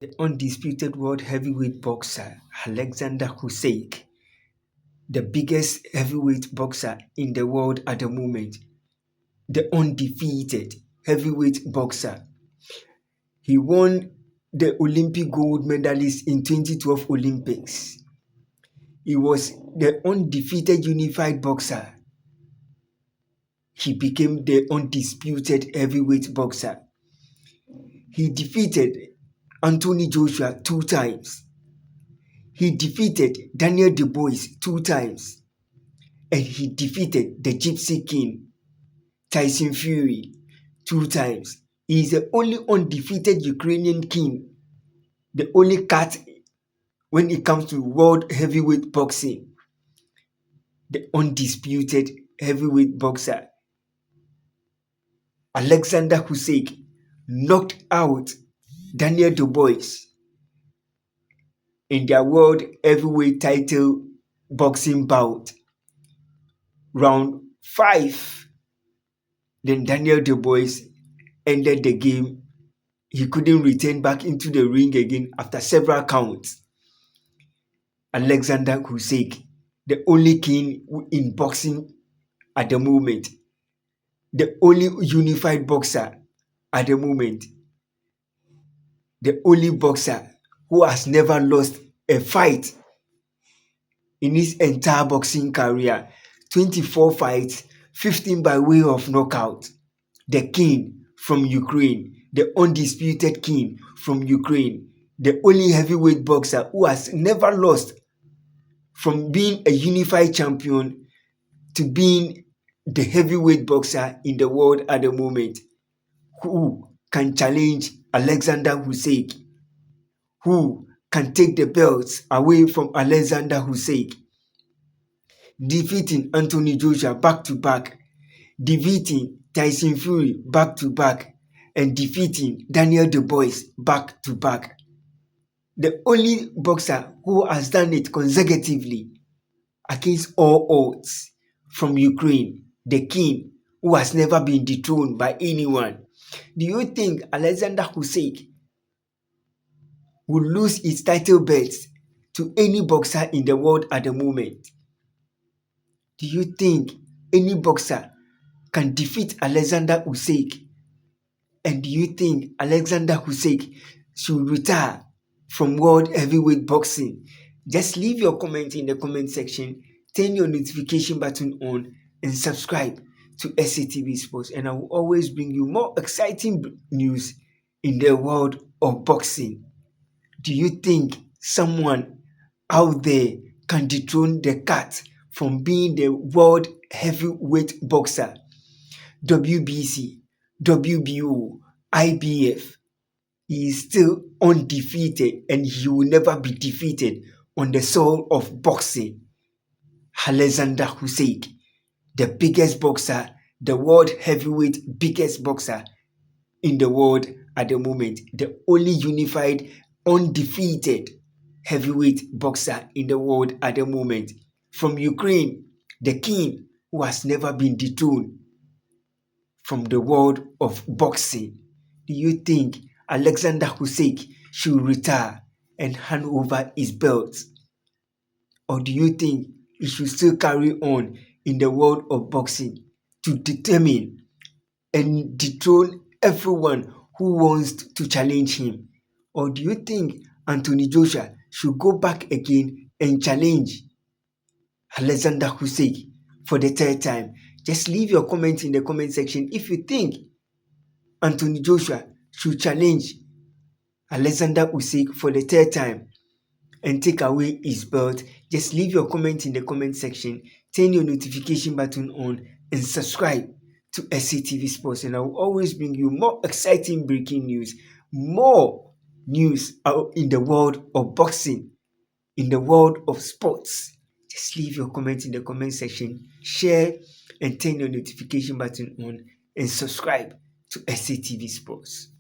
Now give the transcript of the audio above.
The undisputed world heavyweight boxer Alexander Usyk, the biggest heavyweight boxer in the world at the moment, the undefeated heavyweight boxer. He won the Olympic gold medalist in 2012 Olympics. He was the undefeated unified boxer. He became the undisputed heavyweight boxer. He defeated Anthony Joshua 2 times. He defeated Daniel Dubois 2 times. And he defeated the Gypsy King, Tyson Fury, 2 times. He is the only undefeated Ukrainian king, the only cat when it comes to world heavyweight boxing. The undisputed heavyweight boxer Alexander Usyk knocked out Daniel Dubois in their world heavyweight title boxing bout. Round 5, then Daniel Dubois ended the game. He couldn't return back into the ring again after several counts. Alexander Usyk, the only king in boxing at the moment, the only unified boxer at the moment, the only boxer who has never lost a fight in his entire boxing career. 24 fights, 15 by way of knockout. The king from Ukraine, the undisputed king from Ukraine, the only heavyweight boxer who has never lost, from being a unified champion to being the heavyweight boxer in the world at the moment. Who can challenge Alexander Usyk? Who can take the belts away from Alexander Usyk? Defeating Anthony Joshua back-to-back, defeating Tyson Fury back-to-back, and defeating Daniel Dubois back-to-back. The only boxer who has done it consecutively against all odds from Ukraine, the king who has never been dethroned by anyone. Do you think Alexander Usyk will lose his title belts to any boxer in the world at the moment? Do you think any boxer can defeat Alexander Usyk? And do you think Alexander Usyk should retire from world heavyweight boxing? Just leave your comment in the comment section, turn your notification button on, and subscribe to SCTV Sports. And I will always bring you more exciting news in the world of boxing. Do you think someone out there can dethrone the cat from being the world heavyweight boxer? WBC, WBO, IBF. He is still undefeated and he will never be defeated on the soil of boxing. Alexander Usyk, the biggest boxer, the world heavyweight biggest boxer in the world at the moment, the only unified, undefeated heavyweight boxer in the world at the moment. From Ukraine, the king who has never been dethroned from the world of boxing. Do you think Alexander Usyk should retire and hand over his belt? Or do you think he should still carry on in the world of boxing to determine and dethrone everyone who wants to challenge him? Or do you think Anthony Joshua should go back again and challenge Alexander Usyk for the 3rd time? Just leave your comment in the comment section if you think Anthony Joshua should challenge Alexander Usyk for the 3rd time and take away his belt. Just leave your comment in the comment section, turn your notification button on, and subscribe to SCTV Sports. And I will always bring you more exciting breaking news, more news out in the world of boxing, in the world of sports. Just leave your comment in the comment section, share, and turn your notification button on, and subscribe to SCTV Sports.